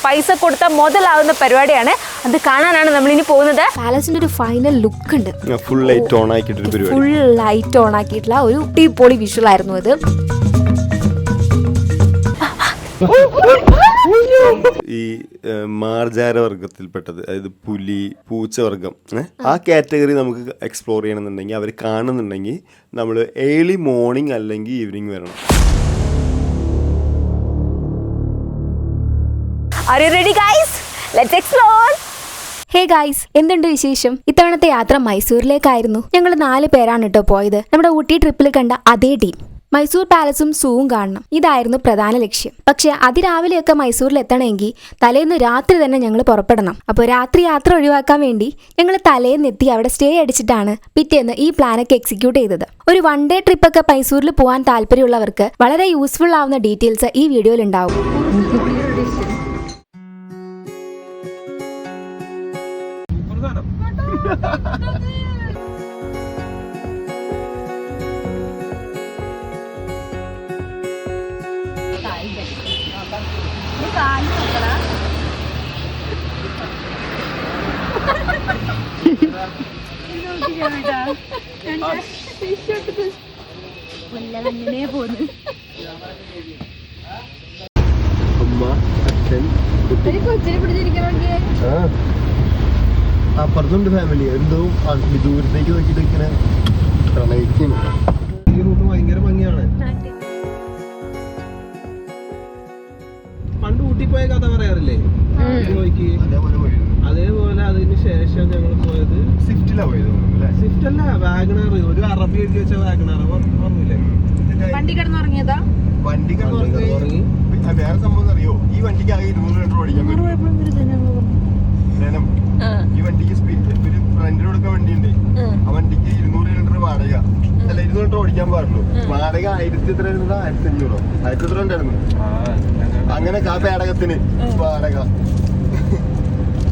പൈസ കൊടുത്താൽ മുതലാവുന്ന പരിപാടിയാണ്. അത് കാണാനാണ് നമ്മളിനി പോകുന്നത്. പാലസിന്റെ ഒരു ഫൈനൽ ലുക്ക് ഉണ്ട്. ഫുൾ ലൈറ്റ് ഓൺ ആക്കിയിട്ടുള്ള ഒരു അടിപൊളി വിഷ്വൽ ആയിരുന്നു അത്. ഈ മാർജാര വർഗത്തിൽപ്പെട്ടത്, അതായത് പുലി, പൂച്ചവർഗം, ആ കാറ്റഗറി നമുക്ക് എക്സ്പ്ലോർ ചെയ്യണമെന്നുണ്ടെങ്കിൽ, അവർ കാണുന്നുണ്ടെങ്കിൽ നമ്മൾ ഏർലി മോർണിംഗ് അല്ലെങ്കിൽ ഈവനിങ് വരണം. Are you ready guys? Let's explore. Hey guys, എന്തുണ്ട് വിശേഷം? ഇത്തവണത്തെ യാത്ര മൈസൂരിലേക്കായിരുന്നു. ഞങ്ങൾ 4 പേരാണ് കേട്ടോ പോയത്. നമ്മുടെ ഊട്ടി ട്രിപ്പിൽ കണ്ട അതേ ടീം. മൈസൂർ പാലസും സൂവും കാണണം, ഇതായിരുന്നു പ്രധാന ലക്ഷ്യം. പക്ഷെ അതിരാവിലെയൊക്കെ മൈസൂരിൽ എത്തണമെങ്കിൽ തലേന്ന് രാത്രി തന്നെ ഞങ്ങൾ പുറപ്പെടണം. അപ്പോൾ രാത്രി യാത്ര ഒഴിവാക്കാൻ വേണ്ടി ഞങ്ങൾ തലേന്നെത്തി അവിടെ സ്റ്റേ അടിച്ചിട്ടാണ് പിറ്റേന്ന് ഈ പ്ലാനൊക്കെ എക്സിക്യൂട്ട് ചെയ്തത്. ഒരു 1 ഡേ ട്രിപ്പൊക്കെ മൈസൂരിൽ പോകാൻ താല്പര്യമുള്ളവർക്ക് വളരെ യൂസ്ഫുൾ ആവുന്ന ഡീറ്റെയിൽസ് ഈ വീഡിയോയിൽ ഉണ്ടാവും. അപ്പുറത്തുണ്ട് ഫാമിലി, എന്തോ ദൂരത്തേക്ക് നോക്കിയിട്ട് ഇങ്ങനെ പ്രണയിക്കുന്നു. ഈ റൂട്ട് ഭയങ്കര ഭംഗിയാണ്. പണ്ട് ഊട്ടി പോയ കഥ പറയാറില്ലേ, അതേപോലെ അതിന് ശേഷം ഞങ്ങൾ പോയത് സ്വിഫ്റ്റിലാണ് പോയത്. സ്വിഫ്റ്റ് അല്ല, വാഗണർ. ഒരു അറബി എഴുതി വെച്ച വാഗണർ ഓർമ്മയില്ലേ? വണ്ടി കിടന്നുറങ്ങിയതാ. വണ്ടി കിടന്നുറങ്ങി. വേറെ സംഭവം അറിയോ, ഈ വണ്ടിക്ക് ആകെ 200 ലിറ്റർ ഓടിക്കാൻ പറ്റും. ഈ വണ്ടിക്ക് ഒരു ഫ്രണ്ടിന് കൊടുക്കാൻ വണ്ടിയുണ്ട്, ആ വണ്ടിക്ക് 200 ലിറ്റർ വാടക. അല്ല, 200 ലിറ്റർ ഓടിക്കാൻ പാടുള്ളൂ. വാടക 1500 1300 ഉണ്ടായിരുന്നു. അങ്ങനെ ആ പേടകത്തിന് വാടക.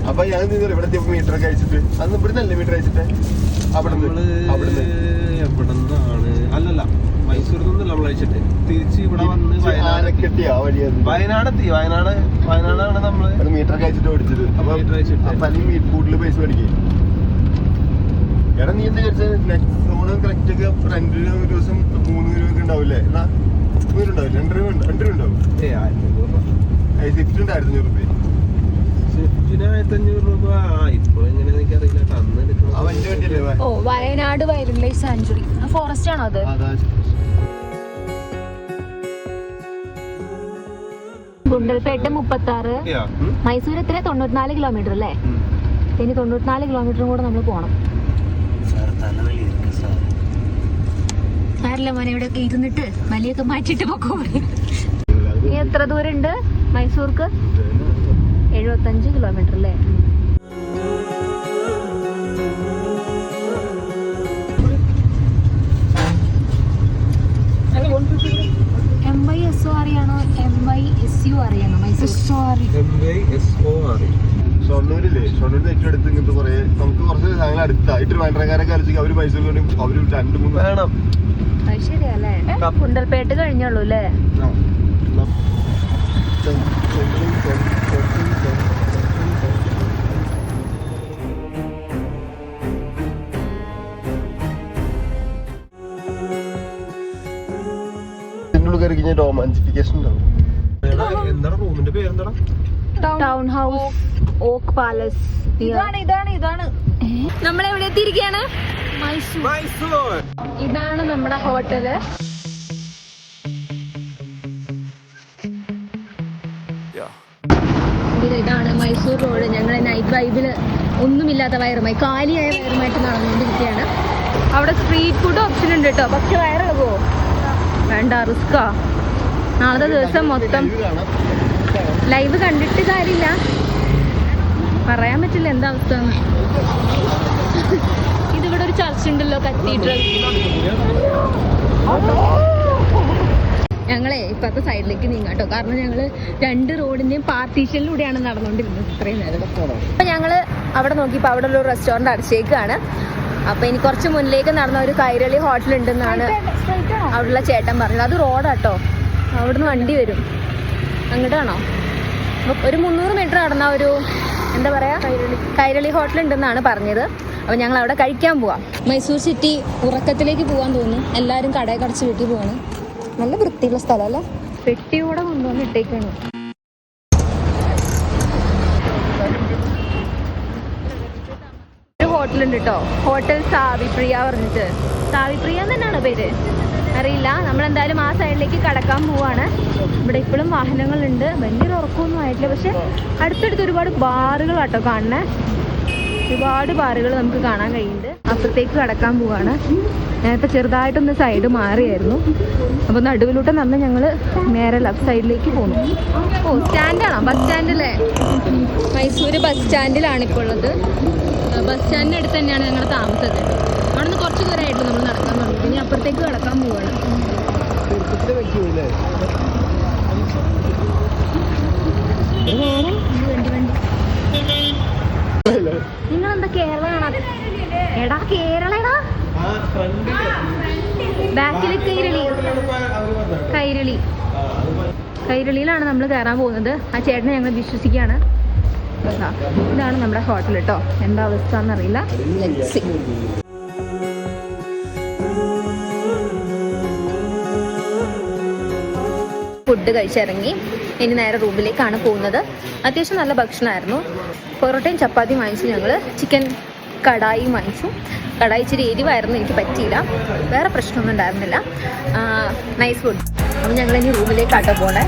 അപ്പൊ ഞാൻ ഇവിടെ മീറ്റർ ഒക്കെ അയച്ചിട്ട്, അന്ന് ഇവിടെ നല്ല മീറ്റർ അയച്ചിട്ട് അവിടുന്ന് അല്ലല്ല മൈസൂരിൽ നിന്നല്ല നമ്മൾ അയച്ചിട്ട് തിരിച്ച് ഇവിടെ വന്ന് വയനാടാണ് നമ്മള് മീറ്റർ ഒക്കെ അയച്ചിട്ട് ഓടിച്ചത്. അപ്പൊ കൂടുതൽ പൈസ മേടിക്കും. എടാ നീ എന്താ ചോദിച്ചാൽ കറക്റ്റ് ഒക്കെ ഫ്രണ്ടിന് ഒരു ദിവസം 3 രൂപ ഉണ്ടാവില്ലേ? എന്നാ 100 ഉണ്ടാവില്ല, 2 രൂപ ഉണ്ടാവും. സ്വിഫ്റ്റ് ഉണ്ട് 1500 രൂപ. സ്വിഫ്റ്റിന് 1500 രൂപ. ഇപ്പൊ എങ്ങനെ എനിക്കറിയില്ല. Wayanad wild life sanctuary forest ആണോ അത്? ഗുണ്ടൽപേട്ട് 36, മൈസൂർ എത്ര 94 കിലോമീറ്റർ അല്ലേ? ഇനി 94 കിലോമീറ്ററും കൂടെ നമ്മൾ പോണം. ആരല്ല മോനെ ഇവിടെ ഇരുന്നിട്ട് മലയൊക്കെ മാറ്റിട്ട് പോക്കോ. എത്ര ദൂരം ഉണ്ട് മൈസൂർക്ക്? 75 കിലോമീറ്റർ അല്ലേ? MYSOR ആണോ MYSUR ആണോ? ഷൊർണൂരില്ലേ, ഷൊർണൂർ ഏറ്റവും അടുത്ത് ഇങ്ങനത്തെ കുറെ നമുക്ക് കുറച്ച് സാധനങ്ങൾ അടുത്തായിട്ട് വയനാട്ടുകാരൊക്കെ ആലോചിക്കും. അവര് മൈസൂർ അവര് 2-3 വേണം. ശരിയല്ലേ? ഗുണ്ടൽപേട്ട് കഴിഞ്ഞുള്ളൂ അല്ലേ? റൊമാൻസിഫിക്കേഷൻ ഉണ്ടാവും. എന്താണ് റൂമിന്റെ പേരെന്താ? ടൗൺ ഹൗസ് ഓക്ക് പാലസ്. ഇതാണ് നമ്മളെവിടെ എത്തിയിരിക്കുകയാണ്? മൈസൂർ. ഇതാണ് നമ്മുടെ ഹോട്ടല്. ഇതാണ് മൈസൂർ റോഡ്. ഞങ്ങൾ നൈറ്റ് വൈബില് ഒന്നുമില്ലാത്ത വയറുമായി, കാലിയായ വയറുമായിട്ട് നടന്നുകൊണ്ടിരിക്കുകയാണ്. അവിടെ സ്ട്രീറ്റ് ഫുഡ് ഓപ്ഷൻ ഉണ്ട് കേട്ടോ, പക്ഷെ വയറിളകുമോ? വേണ്ട, റിസ്കാ. നാളത്തെ ദിവസം മൊത്തം ലൈവ് കണ്ടിട്ട് കാര്യമില്ല, പറയാൻ പറ്റില്ല എന്താ അവസ്ഥ. ഇതിവിടെ ഒരു ചർച്ച് ഉണ്ടല്ലോ, കത്തീഡ്രൽ. ഞങ്ങളെ ഇപ്പത്തെ സൈഡിലേക്ക് നീങ്ങാട്ടോ, കാരണം ഞങ്ങള് 2 റോഡിന്റെയും പാർട്ടീഷനിലൂടെയാണ് നടന്നുകൊണ്ടിരുന്നത് ഇത്രയും നേരം. അപ്പൊ ഞങ്ങള് അവിടെ നോക്കിയപ്പോ അവിടെ ഒരു റെസ്റ്റോറന്റ് അടിച്ചേക്കാണ്. അപ്പൊ ഇനി കുറച്ച് മുന്നിലേക്ക് നടന്ന ഒരു കൈരളി ഹോട്ടൽ ഉണ്ടെന്നാണ് അവിടെയുള്ള ചേട്ടൻ പറഞ്ഞത്. അത് റോഡാട്ടോ, അവിടുന്ന് വണ്ടി വരും. അങ്ങോട്ടാണോ? ഒരു 300 മീറ്റർ നടന്ന ഒരു എന്താ പറയുക കൈരളി ഹോട്ടൽ ഉണ്ടെന്നാണ് പറഞ്ഞത്. അപ്പോൾ ഞങ്ങൾ അവിടെ കഴിക്കാൻ പോവാം. മൈസൂർ സിറ്റി ഉറക്കത്തിലേക്ക് പോകാൻ തോന്നുന്നു. എല്ലാവരും കടയെ കടച്ച് വീട്ടിൽ പോവാണ്. നല്ല വൃത്തിയുള്ള സ്ഥലം അല്ലേ. പെട്ടിയോടെ കൊണ്ടുവന്ന് ഇട്ടേക്കാണ്. ഒരു ഹോട്ടലുണ്ട് കേട്ടോ, ഹോട്ടൽ സാവിപ്രിയ പറഞ്ഞിട്ട്. സാവിപ്രിയ തന്നെയാണ് പേര്, അറിയില്ല. നമ്മളെന്തായാലും ആ സൈഡിലേക്ക് കടക്കാൻ പോവാണ്. ഇവിടെ ഇപ്പോഴും വാഹനങ്ങളുണ്ട്. വലിയൊരു ഉറക്കമൊന്നും ആയിട്ടില്ല. പക്ഷെ അടുത്തടുത്ത് ഒരുപാട് ബാറുകളാട്ടോ കാണണേ. ഒരുപാട് ബാറുകൾ നമുക്ക് കാണാൻ കഴിയുന്നുണ്ട്. അപ്പുറത്തേക്ക് കടക്കാൻ പോവാണ്. നേരത്തെ ചെറുതായിട്ടൊന്ന് സൈഡ് മാറിയായിരുന്നു. അപ്പോൾ നടുവിലൂടെ നിന്ന് ഞങ്ങൾ നേരെ ലെഫ്റ്റ് സൈഡിലേക്ക് പോന്നു. ഓ, സ്റ്റാൻഡാണോ? ബസ് സ്റ്റാൻഡിലെ മൈസൂർ ബസ് സ്റ്റാൻഡിലാണ് ഇപ്പോൾ ഉള്ളത്. ബസ് സ്റ്റാൻഡിൻ്റെ അടുത്ത് തന്നെയാണ് ഞങ്ങൾ താമസത്തിൽ. അവിടെ നിന്ന് കുറച്ച് ദൂരമായിട്ട് നമ്മൾ നടക്കാൻ തുടങ്ങി. ഇനി അപ്പുറത്തേക്ക് കടക്കാൻ പോവാണ്. നിങ്ങളെന്താ കേരള കാണാതെ? എടാ കേരളടാ, ബാക്കിൽ കൈരളിയിലാണ് നമ്മൾ കയറാൻ പോകുന്നത്. ആ ചേട്ടനെ ഞങ്ങൾ വിശ്വസിക്കുകയാണ്. ഇതാണ് നമ്മുടെ ഹോട്ടൽ കേട്ടോ. എന്താ അവസ്ഥ എന്നറിയില്ല. ഫുഡ് കഴിച്ചിറങ്ങി. ഇനി നേരെ റൂമിലേക്കാണ് പോകുന്നത്. അത്യാവശ്യം നല്ല ഭക്ഷണമായിരുന്നു. പൊറോട്ടയും ചപ്പാത്തിയും വാങ്ങിച്ചു. ഞങ്ങൾ ചിക്കൻ കടായിയും വാങ്ങിച്ചു. കടായി ഇച്ചിരി എരിവായിരുന്നു, എനിക്ക് പറ്റിയില്ല. വേറെ പ്രശ്നമൊന്നും ഉണ്ടായിരുന്നില്ല. Nice food. അപ്പം ഞങ്ങൾ ഇനി റൂമിലേക്കാട്ടോ പോണേ.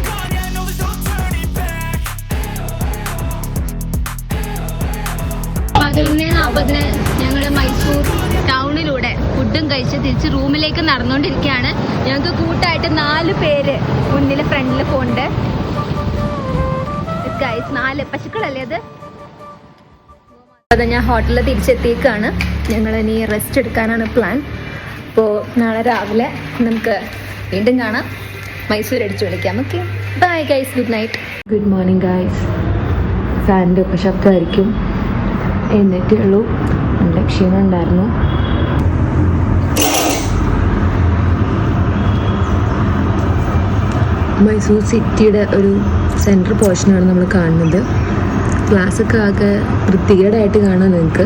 ഞങ്ങൾ മൈസൂർ ടൗണിലൂടെ ഫുഡും കഴിച്ച് തിരിച്ച് റൂമിലേക്ക് നടന്നുകൊണ്ടിരിക്കുകയാണ്. ഞങ്ങൾക്ക് കൂട്ടായിട്ട് 4 പേര് മുന്നിൽ ഫ്രണ്ടിൽ പോകുന്നുണ്ട്. 4 പശുക്കളല്ലേ അത്. ഞാൻ ഹോട്ടലിൽ തിരിച്ചെത്തിയേക്കാണ്. ഞങ്ങൾ ഇനി റെസ്റ്റ് എടുക്കാനാണ് പ്ലാൻ. അപ്പോൾ നാളെ രാവിലെ നമുക്ക് വീണ്ടും കാണാം. മൈസൂർ അടിച്ചു വിളിക്കാം. Okay, bye guys, good night. Good morning guys. ഫാനിൻ്റെ ഒക്കെ ശബ്ദമായിരിക്കും. എന്നിട്ടേ ഉള്ളൂ. നല്ല ക്ഷീണം ഉണ്ടായിരുന്നു. മൈസൂർ സിറ്റിയുടെ ഒരു സെൻട്രൽ പോർഷനാണ് നമ്മൾ കാണുന്നത്. ക്ലാസ്സൊക്കെ ആകെ വൃത്തികേടായിട്ട് കാണാം നിങ്ങൾക്ക്.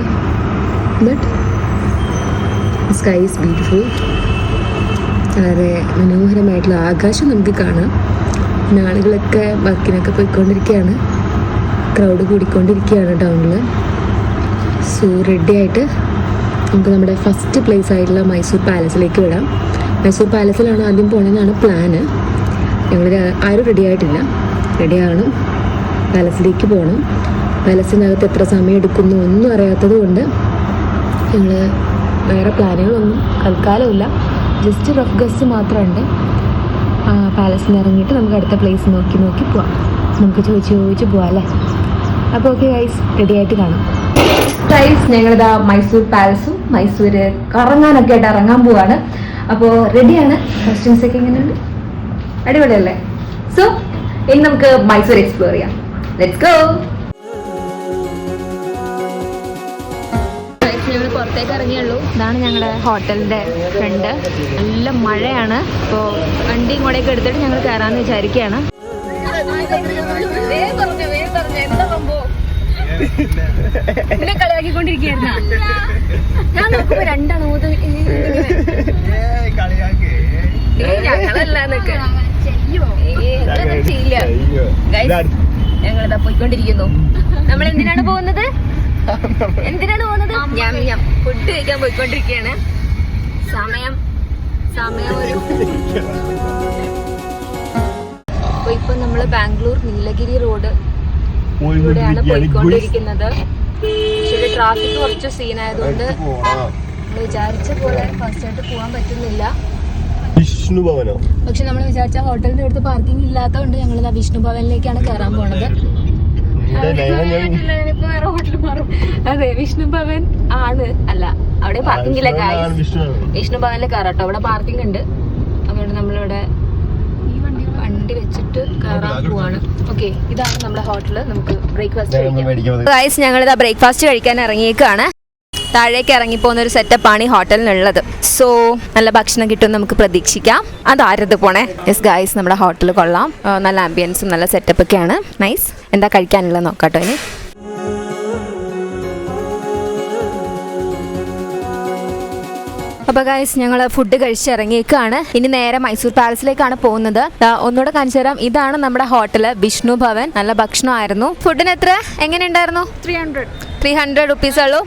But sky is beautiful. വളരെ മനോഹരമായിട്ടുള്ള ആകാശം നമുക്ക് കാണാം. പിന്നെ ആളുകളൊക്കെ വർക്കിനൊക്കെ പോയിക്കൊണ്ടിരിക്കുകയാണ്. ക്രൗഡ് കൂടിക്കൊണ്ടിരിക്കുകയാണ് ടൗണിൽ. സോ റെഡി ആയിട്ട് നമുക്ക് നമ്മുടെ ഫസ്റ്റ് പ്ലേസ് ആയിട്ടുള്ള മൈസൂർ പാലസിലേക്ക് വിടാം. മൈസൂർ പാലസിലാണ് ആദ്യം പോകണമെന്നാണ് പ്ലാന്. ഞങ്ങൾ ആരും റെഡി ആയിട്ടില്ല. റെഡി ആകണം, പാലസിലേക്ക് പോകണം. പാലസിനകത്ത് എത്ര സമയം എടുക്കുന്നു ഒന്നും അറിയാത്തത് കൊണ്ട് ഞങ്ങൾ വേറെ പ്ലാനുകളൊന്നും തൽക്കാലമില്ല. ജസ്റ്റ് റഫ് ഗസ്റ്റ് മാത്രമുണ്ട്. പാലസിൽ നിന്ന് ഇറങ്ങിയിട്ട് നമുക്ക് അടുത്ത പ്ലേസ് നോക്കി പോവാം. നമുക്ക് ചോദിച്ച് പോവാം അല്ലേ. അപ്പോൾ ഓക്കെ ഗൈസ്, റെഡി ആയിട്ട് കാണാം. ഗൈസ്, ഞങ്ങളിതാ മൈസൂർ പാലസും മൈസൂർ കറങ്ങാനൊക്കെ ആയിട്ട് ഇറങ്ങാൻ പോവാണ്. അപ്പോൾ റെഡിയാണ്. ക്വസ്റ്റ്യൻസ് ഒക്കെ എങ്ങനെയുണ്ട്? അടിപൊളിയല്ലേ? സോ ഇനി നമുക്ക് മൈസൂർ എക്സ്പ്ലോർ ചെയ്യാം. Let's go. ഞങ്ങൾ പുറത്തേക്ക് ഇറങ്ങിയുള്ളൂ. ഇതാണ് ഞങ്ങളുടെ ഹോട്ടലിൻ്റെ ഫ്രണ്ട്. നല്ല മഴയാണ്. അപ്പോൾ വണ്ടി ഇങ്ങോട്ടേക്ക് എടുത്തിട്ട് ഞങ്ങൾ കയറാമെന്ന് വിചാരിക്കുകയാണ്. പിന്നെ കളിയാക്കിക്കൊണ്ടിരിക്കുകയായിരുന്നു. ഞാൻ നോക്കുമ്പോ രണ്ടാണ് ഞങ്ങളല്ലാന്നൊക്കെ ചെയ്യില്ല. ഞങ്ങളിതാ പോയിക്കൊണ്ടിരിക്കുന്നു. നമ്മൾ എന്തിനാണ് പോകുന്നത്? ഞാൻ ഫുഡ് കഴിക്കാൻ പോയിക്കൊണ്ടിരിക്കുകയാണ്. സമയം ഒരു അപ്പൊ ഇപ്പൊ നമ്മള് ബാംഗ്ലൂർ നീലഗിരി റോഡ് ഇവിടെയാണ് പോയിക്കൊണ്ടിരിക്കുന്നത്. പക്ഷേ ട്രാഫിക് കുറച്ച് സീനായതുകൊണ്ട് നമ്മൾ വിചാരിച്ച പോലെ ഫസ്റ്റ് ആയിട്ട് പോകാൻ പറ്റുന്നില്ല. വിഷ്ണു ഭവനോ? പക്ഷെ നമ്മൾ വിചാരിച്ച ഹോട്ടലിന്റെ അടുത്ത് പാർക്കിംഗ് ഇല്ലാത്തതുകൊണ്ട് ഞങ്ങൾ വിഷ്ണു ഭവനിലേക്കാണ് കയറാൻ പോണത്. അതെ, വിഷ്ണു ഭവൻ ആണ്. അല്ല, അവിടെ പാർക്കിംഗ് ഇല്ല ഗായ്സ്. വിഷ്ണു ഭവനിൽ കയറാട്ടോ. അവിടെ പാർക്കിംഗ് ഉണ്ട്. അതുകൊണ്ട് നമ്മളിവിടെ വണ്ടി വെച്ചിട്ട് കയറാൻ പോവാണ്. ഓക്കെ, ഇതാണ് നമ്മുടെ ഹോട്ടല്. നമുക്ക് ബ്രേക്ക്ഫാസ്റ്റ് കഴിക്കാം. ഗൈസ്, ഞങ്ങളിതാ ബ്രേക്ക്ഫാസ്റ്റ് കഴിക്കാൻ ഇറങ്ങിയേക്കാണ്. താഴേക്ക് ഇറങ്ങിപ്പോകുന്ന ഒരു സെറ്റപ്പാണ് ഈ ഹോട്ടലിനുള്ളത്. സോ നല്ല ഭക്ഷണം കിട്ടും നമുക്ക് പ്രതീക്ഷിക്കാം. അതാരത് പോണേ. യെസ് ഗൈസ്, നമ്മുടെ ഹോട്ടൽ കൊള്ളാം. നല്ല ആംബിയൻസും നല്ല സെറ്റപ്പൊക്കെയാണ്. നൈസ്. എന്താ കഴിക്കാനുള്ളത് നോക്കാട്ടോ ഇനി. അപ്പോൾ ഗൈസ് ഞങ്ങൾ ഫുഡ് കഴിച്ചിറങ്ങിയേക്കാണ്. ഇനി നേരെ മൈസൂർ പാലസിലേക്കാണ് പോകുന്നത്. ഒന്നുകൂടെ കാണിച്ചു തരാം. ഇതാണ് നമ്മുടെ ഹോട്ടല് വിഷ്ണു ഭവൻ. നല്ല ഭക്ഷണമായിരുന്നു. ഫുഡിന് എത്ര എങ്ങനെ ഉണ്ടായിരുന്നു? 300 റുപ്പീസ് ഉള്ളൂ.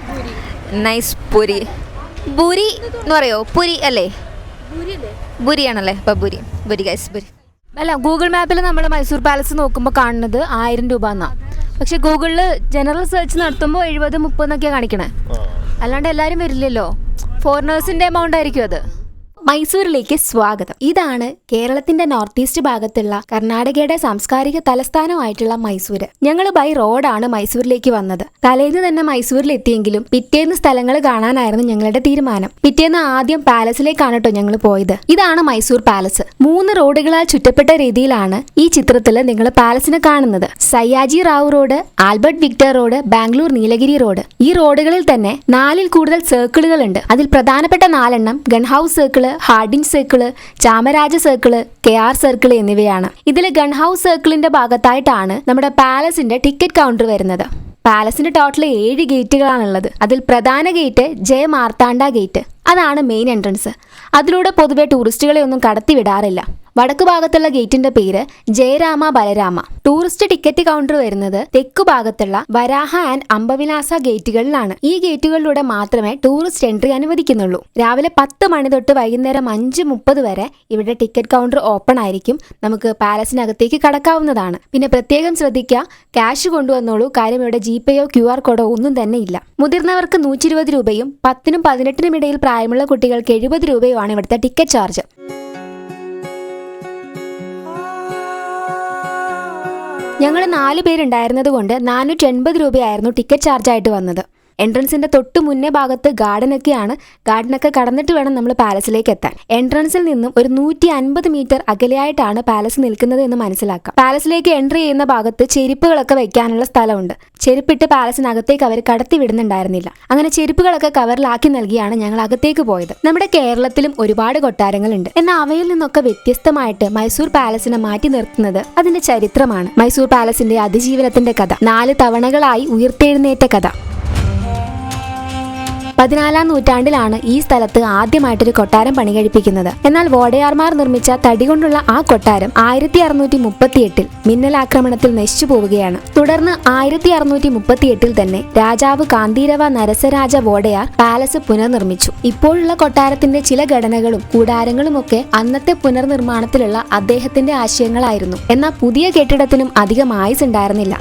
നൈസ് പൂരി. പൂരി എന്ന് പറയോ? പൂരി അല്ലേ? ബുരിയാണല്ലേ? അപ്പോൾ ബുരി ഗൈസ് ബുരി. അല്ല, ഗൂഗിൾ മാപ്പിൽ നമ്മൾ മൈസൂർ പാലസ് നോക്കുമ്പോൾ കാണുന്നത് 1000 രൂപ എന്നാണ്. പക്ഷെ ഗൂഗിളിൽ ജനറൽ സെർച്ച് നടത്തുമ്പോൾ 70, 30 എന്നൊക്കെയാണ് കാണിക്കണേ. അല്ലാണ്ട് എല്ലാവരും വരില്ലല്ലോ. ഫോറിനേഴ്സിന്റെ എമൗണ്ട് ആയിരിക്കും അത്. മൈസൂരിലേക്ക് സ്വാഗതം. ഇതാണ് കേരളത്തിന്റെ നോർത്ത് ഈസ്റ്റ് ഭാഗത്തുള്ള കർണാടകയുടെ സാംസ്കാരിക തലസ്ഥാനമായിട്ടുള്ള മൈസൂര്. ഞങ്ങൾ ബൈ റോഡാണ് മൈസൂരിലേക്ക് വന്നത്. തലേന്ന് തന്നെ മൈസൂരിൽ എത്തിയെങ്കിലും പിറ്റേന്ന് സ്ഥലങ്ങൾ കാണാനായിരുന്നു ഞങ്ങളുടെ തീരുമാനം. പിറ്റേന്ന് ആദ്യം പാലസിലേക്കാണ് കേട്ടോ ഞങ്ങൾ പോയത്. ഇതാണ് മൈസൂർ പാലസ്. 3 റോഡുകളാൽ ചുറ്റപ്പെട്ട രീതിയിലാണ് ഈ ചിത്രത്തിൽ നിങ്ങൾ പാലസിനെ കാണുന്നത്. Sayyaji Rao road, Albert Victor road, Bangalore Nilgiri road. ഈ റോഡുകളിൽ തന്നെ 4ൽ കൂടുതൽ സർക്കിളുകൾ ഉണ്ട്. അതിൽ പ്രധാനപ്പെട്ട 4 gun house circle, Hardinge circle, Chamaraja circle, KR circle എന്നിവയാണ്. ഇതിൽ ഗൺ ഹൗസ് സർക്കിളിന്റെ ഭാഗത്തായിട്ടാണ് നമ്മുടെ പാലസിന്റെ ടിക്കറ്റ് കൗണ്ടർ വരുന്നത്. പാലസിന്റെ ടോട്ടൽ 7 ഗേറ്റുകളാണുള്ളത്. അതിൽ പ്രധാന ഗേറ്റ് ജയ മാർത്താണ്ഡ ഗേറ്റ്. അതാണ് മെയിൻ എൻട്രൻസ്. അതിലൂടെ പൊതുവെ ടൂറിസ്റ്റുകളെ ഒന്നും കടത്തിവിടാറില്ല. വടക്കു ഭാഗത്തുള്ള ഗേറ്റിന്റെ പേര് Jayarama Balarama. Tourist ticket counter വരുന്നത് തെക്കു ഭാഗത്തുള്ള വരാഹ ആൻഡ് അംബവിലാസ ഗേറ്റുകളിലാണ്. ഈ ഗേറ്റുകളിലൂടെ മാത്രമേ ടൂറിസ്റ്റ് എൻട്രി അനുവദിക്കുന്നുള്ളൂ. രാവിലെ 10 മണി തൊട്ട് വൈകുന്നേരം 5:30 വരെ ഇവിടെ ടിക്കറ്റ് കൗണ്ടർ ഓപ്പൺ ആയിരിക്കും. നമുക്ക് പാലസിനകത്തേക്ക് കടക്കാവുന്നതാണ്. പിന്നെ പ്രത്യേകം ശ്രദ്ധിക്കുക, ക്യാഷ് കൊണ്ടുവന്നോളൂ. കാര്യം ഇവിടെ GPayയോ QR കോഡോ ഒന്നും തന്നെ ഇല്ല. മുതിർന്നവർക്ക് 120 രൂപയും 10നും 18നും ഇടയിൽ പ്രായമുള്ള കുട്ടികൾക്ക് 70 രൂപയുമാണ് ഇവിടുത്തെ ടിക്കറ്റ് ചാർജ്. ഞങ്ങൾ 4 പേരുണ്ടായിരുന്നത് കൊണ്ട് 480 രൂപയായിരുന്നു ടിക്കറ്റ് ചാർജായിട്ട് വന്നത്. എൻട്രൻസിന്റെ തൊട്ട് മുന്നേ ഭാഗത്ത് ഗാർഡനൊക്കെയാണ്. ഗാർഡനൊക്കെ കടന്നിട്ട് വേണം നമ്മൾ പാലസിലേക്ക് എത്താൻ. എൻട്രൻസിൽ നിന്നും ഒരു 150 മീറ്റർ അകലെയായിട്ടാണ് പാലസ് നിൽക്കുന്നത് എന്ന് മനസ്സിലാക്കാം. പാലസിലേക്ക് എൻട്രി ചെയ്യുന്ന ഭാഗത്ത് ചെരുപ്പുകളൊക്കെ വെക്കാനുള്ള സ്ഥലമുണ്ട്. ചെരുപ്പിട്ട് പാലസിനകത്തേക്ക് അവർ കടത്തി വിടുന്നുണ്ടായിരുന്നില്ല. അങ്ങനെ ചെരുപ്പുകളൊക്കെ കവറിലാക്കി നൽകിയാണ് ഞങ്ങൾ അകത്തേക്ക് പോയത്. നമ്മുടെ കേരളത്തിലും ഒരുപാട് കൊട്ടാരങ്ങളുണ്ട്. എന്നാൽ അവയിൽ നിന്നൊക്കെ വ്യത്യസ്തമായിട്ട് മൈസൂർ പാലസിനെ മാറ്റി നിർത്തുന്നത് അതിന്റെ ചരിത്രമാണ്. മൈസൂർ പാലസിന്റെ അതിജീവനത്തിന്റെ കഥ, 4 തവണകളായി ഉയർത്തെഴുന്നേറ്റ കഥ. 14ാം നൂറ്റാണ്ടിലാണ് ഈ സ്ഥലത്ത് ആദ്യമായിട്ടൊരു കൊട്ടാരം പണികഴിപ്പിക്കുന്നത്. എന്നാൽ വോഡയാർമാർ നിർമ്മിച്ച തടി കൊണ്ടുള്ള ആ കൊട്ടാരം 1638 മിന്നലാക്രമണത്തിൽ നശിച്ചു പോവുകയാണ്. തുടർന്ന് 1638 തന്നെ രാജാവ് കാന്തിരവ നരസരാജ വോഡയാർ പാലസ് പുനർനിർമ്മിച്ചു. ഇപ്പോഴുള്ള കൊട്ടാരത്തിന്റെ ചില ഘടനകളും കൂടാരങ്ങളും ഒക്കെ അന്നത്തെ പുനർനിർമ്മാണത്തിലുള്ള അദ്ദേഹത്തിന്റെ ആശയങ്ങളായിരുന്നു. എന്നാൽ പുതിയ കെട്ടിടത്തിനും അധികം ആയുസ് ഉണ്ടായിരുന്നില്ല.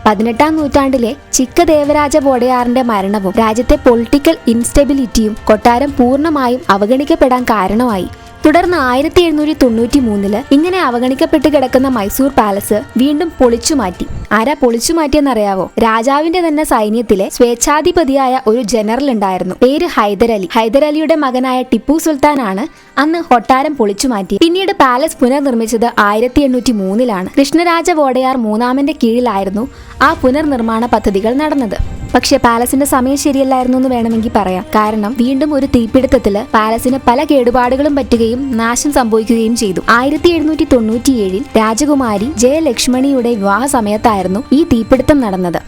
18ാം നൂറ്റാണ്ടിലെ ചിക്കദേവരാജ വോഡയാറിന്റെ മരണവും രാജ്യത്തെ പൊളിറ്റിക്കൽ ഇൻസ്റ്റെബിലിറ്റിയും കൊട്ടാരം പൂർണ്ണമായും അവഗണിക്കപ്പെടാൻ കാരണമായി. തുടർന്ന് 1793 ഇങ്ങനെ അവഗണിക്കപ്പെട്ട് കിടക്കുന്ന മൈസൂർ പാലസ് വീണ്ടും പൊളിച്ചു മാറ്റി. ആരാ പൊളിച്ചു മാറ്റിയെന്നറിയാവോ? രാജാവിന്റെ തന്നെ സൈന്യത്തിലെ സ്വേച്ഛാധിപതിയായ ഒരു ജനറൽ ഉണ്ടായിരുന്നു. പേര് ഹൈദരലി. ഹൈദരലിയുടെ മകനായ ടിപ്പു സുൽത്താനാണ് അന്ന് കൊട്ടാരം പൊളിച്ചു മാറ്റി. പിന്നീട് പാലസ് പുനർനിർമ്മിച്ചത് 1803 കൃഷ്ണരാജ വോഡയാർ മൂന്നാമന്റെ കീഴിലായിരുന്നു ആ പുനർനിർമ്മാണ പദ്ധതികൾ നടന്നത്. പക്ഷെ പാലസിന്റെ സമയം ശരിയല്ലായിരുന്നു എന്ന് വേണമെങ്കിൽ പറയാം. കാരണം വീണ്ടും ഒരു തീപിടുത്തത്തില് പാലസിന് പല കേടുപാടുകളും പറ്റുകയും നാശം സംഭവിക്കുകയും ചെയ്തു. 1797 രാജകുമാരി ജയലക്ഷ്മണിയുടെ വിവാഹ സമയത്തായിരുന്നു ഈ തീപിടുത്തം നടന്നത്.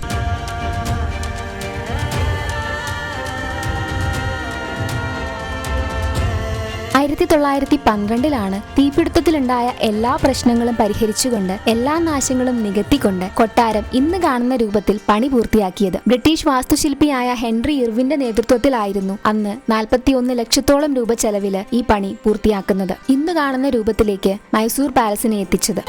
1912 തീപിടുത്തത്തിലുണ്ടായ എല്ലാ പ്രശ്നങ്ങളും പരിഹരിച്ചുകൊണ്ട് എല്ലാ നാശങ്ങളും നികത്തിക്കൊണ്ട് കൊട്ടാരം ഇന്ന് കാണുന്ന രൂപത്തിൽ പണി പൂർത്തിയാക്കിയത്. ബ്രിട്ടീഷ് വാസ്തുശില്പിയായ ഹെൻറി ഇർവിന്റെ നേതൃത്വത്തിലായിരുന്നു അന്ന് 41 ലക്ഷത്തോളം രൂപ ചെലവില് ഈ പണി പൂർത്തിയാക്കുന്നത്. ഇന്ന് കാണുന്ന രൂപത്തിലേക്ക് മൈസൂർ പാലസിനെ എത്തിച്ചത്.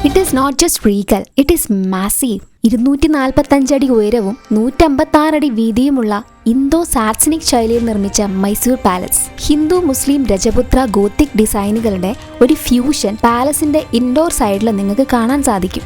It is not just regal, it is massive. 245 അടി ഉയരവും 156 അടി വീതിയുമുള്ള ഇന്തോ സാറ്റ്സിനിക് ശൈലിയിൽ നിർമ്മിച്ച മൈസൂർ പാലസ് ഹിന്ദു മുസ്ലിം രജപുത്ര ഗോത്തിക് ഡിസൈനുകളുടെ ഒരു ഫ്യൂഷൻ പാലസിന്റെ ഇൻഡോർ സൈഡിൽ നിങ്ങൾക്ക് കാണാൻ സാധിക്കും.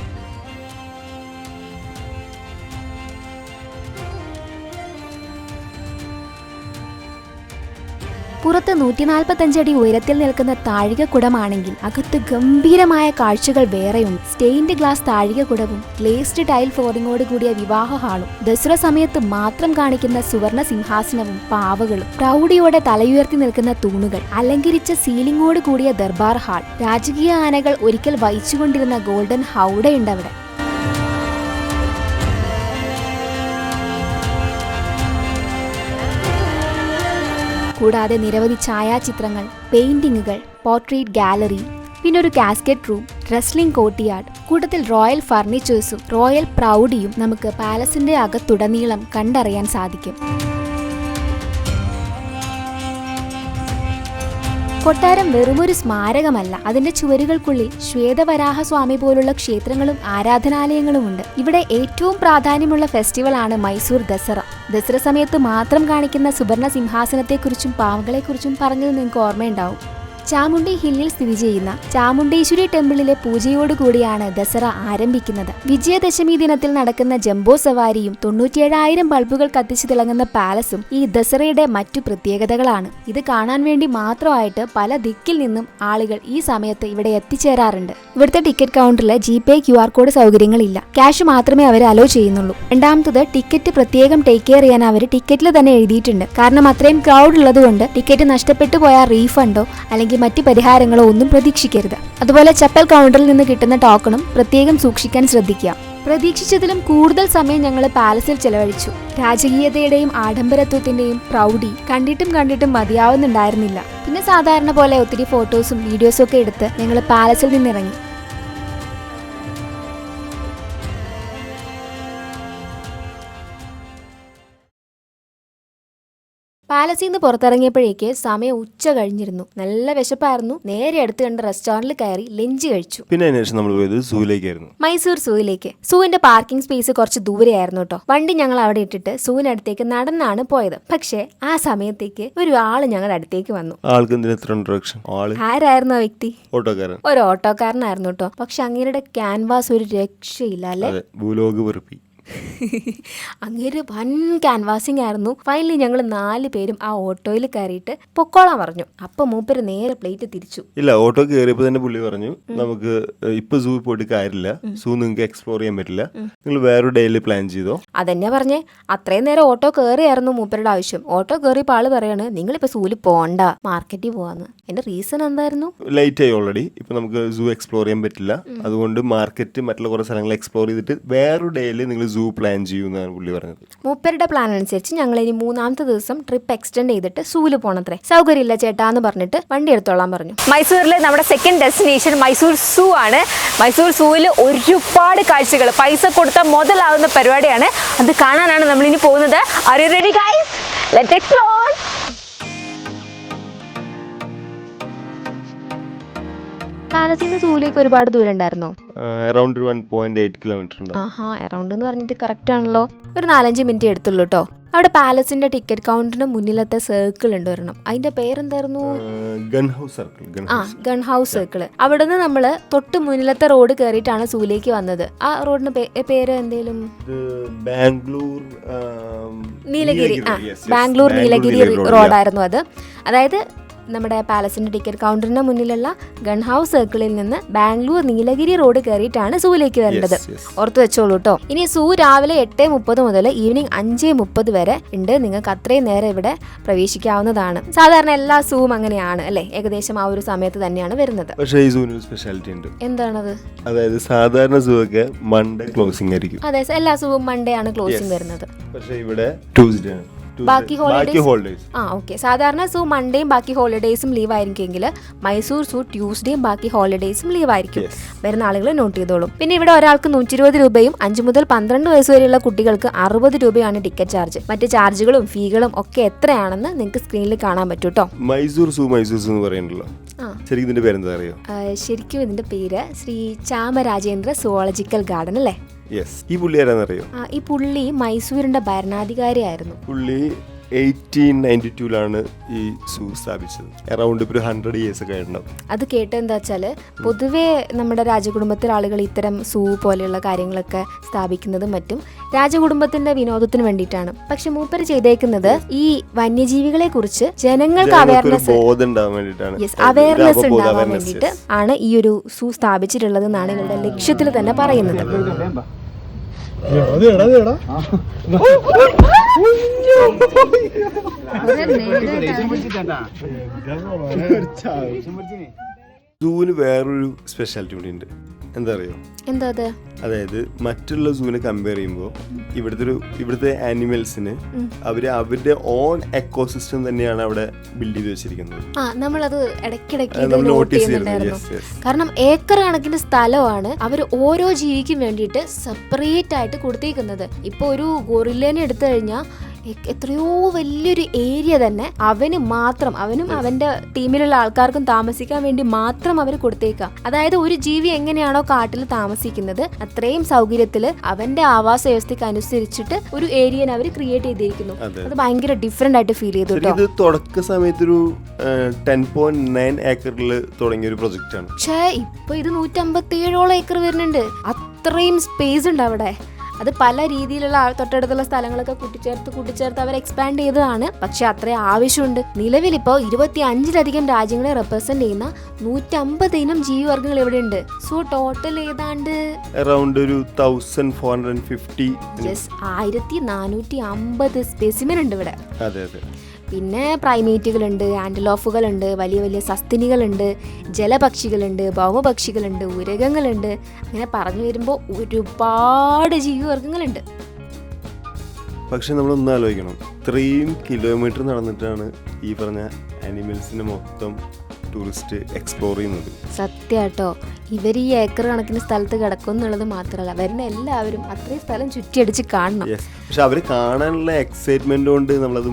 പുറത്ത് 145 അടി ഉയരത്തിൽ നിൽക്കുന്ന താഴികക്കുടമാണെങ്കിൽ അകത്ത് ഗംഭീരമായ കാഴ്ചകൾ വേറെയുണ്ട്. സ്റ്റെയിൻഡ് ഗ്ലാസ് താഴികക്കുടവും ഗ്ലേസ്ഡ് ടൈൽ ഫ്ലോറിങ്ങോട് കൂടിയ വിവാഹ ഹാളും ദസറ സമയത്ത് മാത്രം കാണിക്കുന്ന സുവർണ സിംഹാസനവും പാവകളും പ്രൗഢിയോടെ തലയുയർത്തി നിൽക്കുന്ന തൂണുകൾ, അലങ്കരിച്ച സീലിംഗോട് കൂടിയ ദർബാർ ഹാൾ, രാജകീയ ആനകൾ ഒരിക്കൽ വഹിച്ചുകൊണ്ടിരുന്ന ഗോൾഡൻ ഹൗഡയുണ്ട് അവിടെ. കൂടാതെ നിരവധി ഛായാചിത്രങ്ങൾ, പെയിന്റിങ്ങുകൾ, പോർട്രേറ്റ് ഗാലറി, പിന്നെ ഒരു കാസ്കറ്റ് റൂം, റെസ്ലിംഗ് കോർട്ട്യാർഡ്, കൂട്ടത്തിൽ റോയൽ ഫർണിച്ചേഴ്സും റോയൽ പ്രൗഡിയും നമുക്ക് പാലസിന്റെ അകത്തുടനീളം കണ്ടറിയാൻ സാധിക്കും. കൊട്ടാരം വെറുമൊരു സ്മാരകമല്ല, അതിന്റെ ചുവരുകൾക്കുള്ളിൽ ശ്വേതവരാഹസ്വാമി പോലുള്ള ക്ഷേത്രങ്ങളും ആരാധനാലയങ്ങളുമുണ്ട്. ഇവിടെ ഏറ്റവും പ്രാധാന്യമുള്ള ഫെസ്റ്റിവലാണ് മൈസൂർ ദസറ. ദസറ സമയത്ത് മാത്രം കാണിക്കുന്ന സുവർണ സിംഹാസനത്തെക്കുറിച്ചും പാവകളെക്കുറിച്ചും പറഞ്ഞത് നിങ്ങൾക്ക് ഓർമ്മയുണ്ടാവും. ചാമുണ്ഡി ഹില്ലിൽ സ്ഥിതി ചെയ്യുന്ന ചാമുണ്ടേശ്വരി ടെമ്പിളിലെ പൂജയോടുകൂടിയാണ് ദസറ ആരംഭിക്കുന്നത്. വിജയദശമി ദിനത്തിൽ നടക്കുന്ന ജംബോ സവാരിയും 97,000 ബൾബുകൾ കത്തിച്ചു തിളങ്ങുന്ന പാലസും ഈ ദസറയുടെ മറ്റു പ്രത്യേകതകളാണ്. ഇത് കാണാൻ വേണ്ടി മാത്രമായിട്ട് പല ദിക്കിൽ നിന്നും ആളുകൾ ഈ സമയത്ത് ഇവിടെ എത്തിച്ചേരാറുണ്ട്. ഇവിടുത്തെ ടിക്കറ്റ് കൗണ്ടറിൽ ജിപേ QR കോഡ് സൗകര്യങ്ങളില്ല. ക്യാഷ് മാത്രമേ അവർ അലോ ചെയ്യുന്നുള്ളൂ. രണ്ടാമത്തത്, ടിക്കറ്റ് പ്രത്യേകം ടേക്ക് കെയർ ചെയ്യാൻ അവർ ടിക്കറ്റിൽ തന്നെ എഴുതിയിട്ടുണ്ട്. കാരണം അത്രയും ക്രൗഡ് ഉള്ളതുകൊണ്ട് ടിക്കറ്റ് നഷ്ടപ്പെട്ടു പോയാൽ റീഫണ്ടോ അല്ലെങ്കിൽ മറ്റ് പരിഹാരങ്ങളോ ഒന്നും പ്രതീക്ഷിക്കരുത്. അതുപോലെ ചപ്പൽ കൗണ്ടറിൽ നിന്ന് കിട്ടുന്ന ടോക്കണും പ്രത്യേകം സൂക്ഷിക്കാൻ ശ്രദ്ധിക്കുക. പ്രതീക്ഷിച്ചതിലും കൂടുതൽ സമയം ഞങ്ങൾ പാലസിൽ ചെലവഴിച്ചു. രാജകീയതയുടെയും ആഡംബരത്വത്തിന്റെയും പ്രൗഢി കണ്ടിട്ടും മതിയാവുന്നുണ്ടായിരുന്നില്ല. പിന്നെ സാധാരണ പോലെ ഒത്തിരി ഫോട്ടോസും വീഡിയോസും ഒക്കെ എടുത്ത് ഞങ്ങൾ പാലസിൽ നിന്നിറങ്ങി. പാലസിൽ നിന്ന് പുറത്തിറങ്ങിയപ്പോഴേക്ക് സമയം ഉച്ച കഴിഞ്ഞിരുന്നു. നല്ല വിശപ്പായിരുന്നു. നേരെ അടുത്ത് കണ്ട റെസ്റ്റോറന്റിൽ കയറി ലഞ്ച് കഴിച്ചു. പിന്നെ നമ്മൾ പോയത് സൂവിലേക്കായിരുന്നു, മൈസൂർ സൂവിലേക്ക്. സൂവിന്റെ പാർക്കിംഗ് സ്പേസ് കുറച്ച് ദൂരെയായിരുന്നു കേട്ടോ. വണ്ടി ഞങ്ങൾ അവിടെ ഇട്ടിട്ട് സൂവിനടുത്തേക്ക് നടന്നാണ് പോയത്. പക്ഷേ ആ സമയത്തേക്ക് ഒരു ആള് ഞങ്ങളുടെ അടുത്തേക്ക് വന്നു. ആരായിരുന്നു ആ വ്യക്തി? ഒരു ഓട്ടോക്കാരനായിരുന്നു കേട്ടോ. പക്ഷെ അങ്ങേരുടെ ക്യാൻവാസ് ഒരു രക്ഷയില്ല അല്ലേ. അങ്ങേര് വൻ ക്യാൻവാസിംഗ് ആയിരുന്നു. ഫൈനലി ഞങ്ങൾ 4 പേരും ആ ഓട്ടോയിൽ കയറിയിട്ട് പൊക്കോളാൻ പറഞ്ഞു. അപ്പൊ മൂപ്പര് നേരെ പ്ലേറ്റ് തിരിച്ചു. ഇല്ല, ഓട്ടോ കയറിയപ്പോ തന്നെ പുള്ളി പറഞ്ഞു, നമുക്ക് ഇപ്പൊ സൂ പോയിട്ട് കാര്യമില്ല, സൂ നിങ്ങൾക്ക് എക്സ്പ്ലോർ ചെയ്യാൻ പറ്റില്ല, നിങ്ങൾ വേറൊരു ഡേയിൽ പ്ലാൻ ചെയ്തോ. അതെന്നെ പറഞ്ഞേ. അത്രയും നേരം ഓട്ടോ കയറിയായിരുന്നു മൂപ്പരുടെ ആവശ്യം. ഓട്ടോ കയറിയപ്പോൾ ആള് പറയാണ്, നിങ്ങളിപ്പോ സൂല് പോണ്ട, മാർക്കറ്റിൽ പോവാന്ന്. എന്റെ റീസൺ എന്തായിരുന്നു? ലൈറ്റ് ആയി ഓൾറെഡി, ഇപ്പൊ നമുക്ക് സൂ എക്സ്പ്ലോർ ചെയ്യാൻ പറ്റില്ല, അതുകൊണ്ട് മാർക്കറ്റ് മറ്റുള്ള കുറെ സ്ഥലങ്ങൾ എക്സ്പ്ലോർ ചെയ്തിട്ട് വേറൊരു ഡേയിൽ നിങ്ങൾ സൂ പ്ലാൻ ചെയ്യുമെന്നാണ് പുള്ളി പറഞ്ഞത്. മൂപ്പരുടെ പ്ലാൻ അനുസരിച്ച് ഞങ്ങൾ ഇനി 3ാമത്തെ ദിവസം ട്രിപ്പ് എക്സ്റ്റെൻഡ് ചെയ്തിട്ട് സൂല് പോണത്രേ. സൗകര്യമില്ല ചേട്ടാന്ന് പറഞ്ഞിട്ട് വണ്ടി എടുത്തോളാൻ പറഞ്ഞു. മൈസൂരിലെ നമ്മുടെ സെക്കൻഡ് ഡെസ്റ്റിനേഷൻ മൈസൂർ സൂ ആണ്. മൈസൂർ സൂവിൽ ഒരുപാട് കാഴ്ചകൾ, പൈസ കൊടുത്താൽ മുതലാവുന്ന പരിപാടിയാണ്. അത് കാണാനാണ് നമ്മൾ ഇനി പോകുന്നത്. Are you ready guys? Let's explore. പാലസിൽ നിന്ന് സൂവിലേക്ക് ഒരുപാട് ദൂരം ഉണ്ടായിരുന്നോ? അറൗണ്ട് 1.8 കിലോമീറ്റർ ഉണ്ട്. അറൗണ്ട് എന്ന് പറഞ്ഞിട്ട് കറക്റ്റ് ആണല്ലോ. ഒരു 4-5 മിനിറ്റ് എടുത്തുള്ളൂ കേട്ടോ. അവിടെ പാലസിന്റെ ടിക്കറ്റ് കൗണ്ടറിന് മുന്നിലത്തെ സർക്കിൾ ഉണ്ട് ഒരെണ്ണം. അതിന്റെ പേരെന്തായിരുന്നു? Gun house circle. അവിടെ നിന്ന് നമ്മള് തൊട്ട് മുന്നിലത്തെ റോഡ് കയറിയിട്ടാണ് സൂലേക്ക് വന്നത്. ആ റോഡിന് പേര് എന്തേലും? നീലഗിരി. ബാംഗ്ലൂർ നീലഗിരി റോഡായിരുന്നു അത്. അതായത് നമ്മുടെ പാലസിന്റെ ടിക്കറ്റ് കൗണ്ടറിന് മുന്നിലുള്ള ഗൺ ഹൗസ് സർക്കിളിൽ നിന്ന് ബാംഗ്ലൂർ നീലഗിരി റോഡ് കയറിയിട്ടാണ് സൂവിലേക്ക് വരേണ്ടത്. ഓർത്ത് വെച്ചോളൂ കേട്ടോ. ഇനി സൂ രാവിലെ 8:30 മുതൽ ഈവനിങ് 5:30 വരെ ഉണ്ട്. നിങ്ങൾക്ക് അത്രയും നേരം ഇവിടെ പ്രവേശിക്കാവുന്നതാണ്. സാധാരണ എല്ലാ സൂവും അങ്ങനെയാണ് അല്ലെ, ഏകദേശം ആ ഒരു സമയത്ത് തന്നെയാണ് വരുന്നത്. പക്ഷേ ഈ സൂവിന് ഒരു സ്പെഷ്യാലിറ്റി ഉണ്ട്. എന്താണത്? അതായത് സാധാരണ സൂ ഒക്കെ മൺഡേ ക്ലോസിംഗ് ആയിരിക്കും. അതെ, എല്ലാ സൂവും മൺഡേ ആണ് ക്ലോസിംഗ് വരുന്നത്. പക്ഷേ ഇവിടെ ട്യൂസ്ഡേ ആണ്. ബാക്കി ഹോളിഡേയ്സ് ഓക്കെ. സാധാരണ സൂ മൺഡേയും ബാക്കി ഹോളിഡേയ്സും ലീവ് ആയിരിക്കുമെങ്കിൽ മൈസൂർ സൂ ട്യൂസ്ഡേയും ബാക്കി ഹോളിഡേയ്സും ലീവ് ആയിരിക്കും. വരുന്ന ആളുകൾ നോട്ട് ചെയ്തോളും. പിന്നെ ഇവിടെ ഒരാൾക്ക് 120 രൂപയും 5 മുതൽ 12 വയസ്സ് വരെയുള്ള കുട്ടികൾക്ക് 60 രൂപയാണ് ടിക്കറ്റ് ചാർജ്. മറ്റ് ചാർജുകളും ഫീകളും ഒക്കെ എത്രയാണെന്ന് നിങ്ങൾക്ക് സ്ക്രീനിൽ കാണാൻ പറ്റും കേട്ടോ. മൈസൂർ സൂ എന്ന് പറയുന്നുണ്ടല്ലോ. ശരിക്കും ഇതിന്റെ പേരെന്താ അറിയോ? ശരിക്കും ഇതിന്റെ പേര് ശ്രീ ചാമരാജേന്ദ്ര സുവോളജിക്കൽ ഗാർഡൻ അല്ലേ? ഈ പുള്ളി ആരാന്നറിയോ? ഈ പുള്ളി മൈസൂരിന്റെ ഭരണാധികാരിയായിരുന്നു. പുള്ളി 1892 ഈ സൂ സ്ഥാപിച്ചത്. അറൗണ്ട് ഇപ്പോൾ 100 years ഒക്കെ ഉണ്ടാവും. അത് കേട്ട് എന്താ വെച്ചാൽ പൊതുവേ നമ്മുടെ രാജകുടുംബത്തിലെ ആളുകൾ ഇത്തരം സൂ പോലെയുള്ള കാര്യങ്ങളൊക്കെ സ്ഥാപിക്കുന്നതും മറ്റും രാജകുടുംബത്തിന്റെ വിനോദത്തിന് വേണ്ടിയിട്ടാണ്. പക്ഷെ മൂപ്പര് ചെയ്തേക്കുന്നത് ഈ വന്യജീവികളെ കുറിച്ച് ജനങ്ങൾക്ക് അവയർനെസ് ഉണ്ടാവാൻ വേണ്ടിയിട്ട് ആണ് ഈ ഒരു സൂ സ്ഥാപിച്ചിട്ടുള്ളത് എന്നാണ് ഇവരുടെ ലക്ഷ്യത്തിൽ തന്നെ പറയുന്നത്. സൂവിന് വേറൊരു സ്പെഷ്യാലിറ്റി കൂടി ഉണ്ട്. എന്താ അറിയോ? എന്താ അത്? അതായത് മറ്റുള്ള സൂവിനെ കമ്പയർ ചെയ്യുമ്പോൾ ഇവിടുത്തെ ആനിമൽസിന് അവരുടെ ഓൺ എക്കോസിസ്റ്റം തന്നെയാണ് അവിടെ ബിൽഡ് ചെയ്ത് വെച്ചിരിക്കുന്നത്. നമ്മളത് ഇടയ്ക്കിടയ്ക്ക് നോട്ട് ചെയ്യുന്നുണ്ടായിരുന്നു. കാരണം ഏക്കർ കണക്കിന് സ്ഥലമാണ് അവർ ഓരോ ജീവിക്കും വേണ്ടിയിട്ട് സെപ്പറേറ്റ് ആയിട്ട് കൊടുത്തേക്കുന്നത്. ഇപ്പൊ ഒരു ഗൊറില്ലേനെ എടുത്തു കഴിഞ്ഞാൽ എത്രയോ വലിയൊരു ഏരിയ തന്നെ അവനും അവന്റെ ടീമിലുള്ള ആൾക്കാർക്കും താമസിക്കാൻ വേണ്ടി മാത്രം അവർ കൊടുത്തേക്കാം. അതായത് ഒരു ജീവി എങ്ങനെയാണോ കാട്ടിൽ താമസിക്കുന്നത് അത്രയും സൗകര്യത്തില് അവന്റെ ആവാസ വ്യവസ്ഥയ്ക്ക് അനുസരിച്ചിട്ട് ഒരു ഏരിയനെ അവർ ക്രിയേറ്റ് ചെയ്തിരിക്കുന്നു. അത് ഭയങ്കര ഡിഫറെന്റ് ആയിട്ട് ഫീൽ ചെയ്തു. ഇത് തുടക്ക സമയത്ത് ഒരു 10.9 ഏക്കറിൽ തുടങ്ങിയ ഒരു പ്രൊജക്റ്റ് ആണ്. പക്ഷേ ഇപ്പൊ ഇത് 157 ഏക്കർ വരുന്നുണ്ട്. അത്രയും സ്പേസ് ഉണ്ട് അവിടെ. അത് പല രീതിയിലുള്ള തൊട്ടടുത്തുള്ള സ്ഥലങ്ങളൊക്കെ കൂട്ടിച്ചേർത്ത് അവർ എക്സ്പാൻഡ് ചെയ്തതാണ്. പക്ഷെ അത്രയും ആവശ്യമുണ്ട്. നിലവിലിപ്പോൾ 25-ലധികം രാജ്യങ്ങളെ റെപ്രസെന്റ് ചെയ്യുന്ന 150 ഇനം ജീവിവർഗങ്ങൾ ഇവിടെ ഉണ്ട്. സോ ടോട്ടൽ ഏതാണ്ട് അറൗണ്ട് ഒരു 1450 സ്പെസിമെൻ ഉണ്ട് ഇവിടെ. അതെ അതെ. പിന്നെ പ്രൈമേറ്റുകളുണ്ട്, ആൻഡലോഫുകളുണ്ട്, വലിയ വലിയ സസ്തിനികളുണ്ട്, ജലപക്ഷികളുണ്ട്, ഭൗമപക്ഷികളുണ്ട്, ഉരകങ്ങളുണ്ട്. അങ്ങനെ പറഞ്ഞു വരുമ്പോൾ ഒരുപാട് ജീവിവർഗങ്ങളുണ്ട്. പക്ഷെ നമ്മളൊന്നും ആലോചിക്കണം, 3 കിലോമീറ്റർ നടന്നിട്ടാണ് ഈ പറഞ്ഞ ആനിമൽസിനെ മൊത്തം ടൂറിസ്റ്റ് എക്സ്പ്ലോർ ചെയ്യുന്നത്. സത്യമാട്ടോ. ഇവർ ഈ ഏക്കർ കണക്കിന് സ്ഥലത്ത് കിടക്കും എന്നുള്ളത് മാത്രമല്ല, വരുന്ന എല്ലാവരും അത്രയും സ്ഥലം ചുറ്റിയടിച്ച് കാണണം. പക്ഷെ അവര് കാണാനുള്ള എക്സൈറ്റ്മെന്റ് കൊണ്ട് നമ്മളത്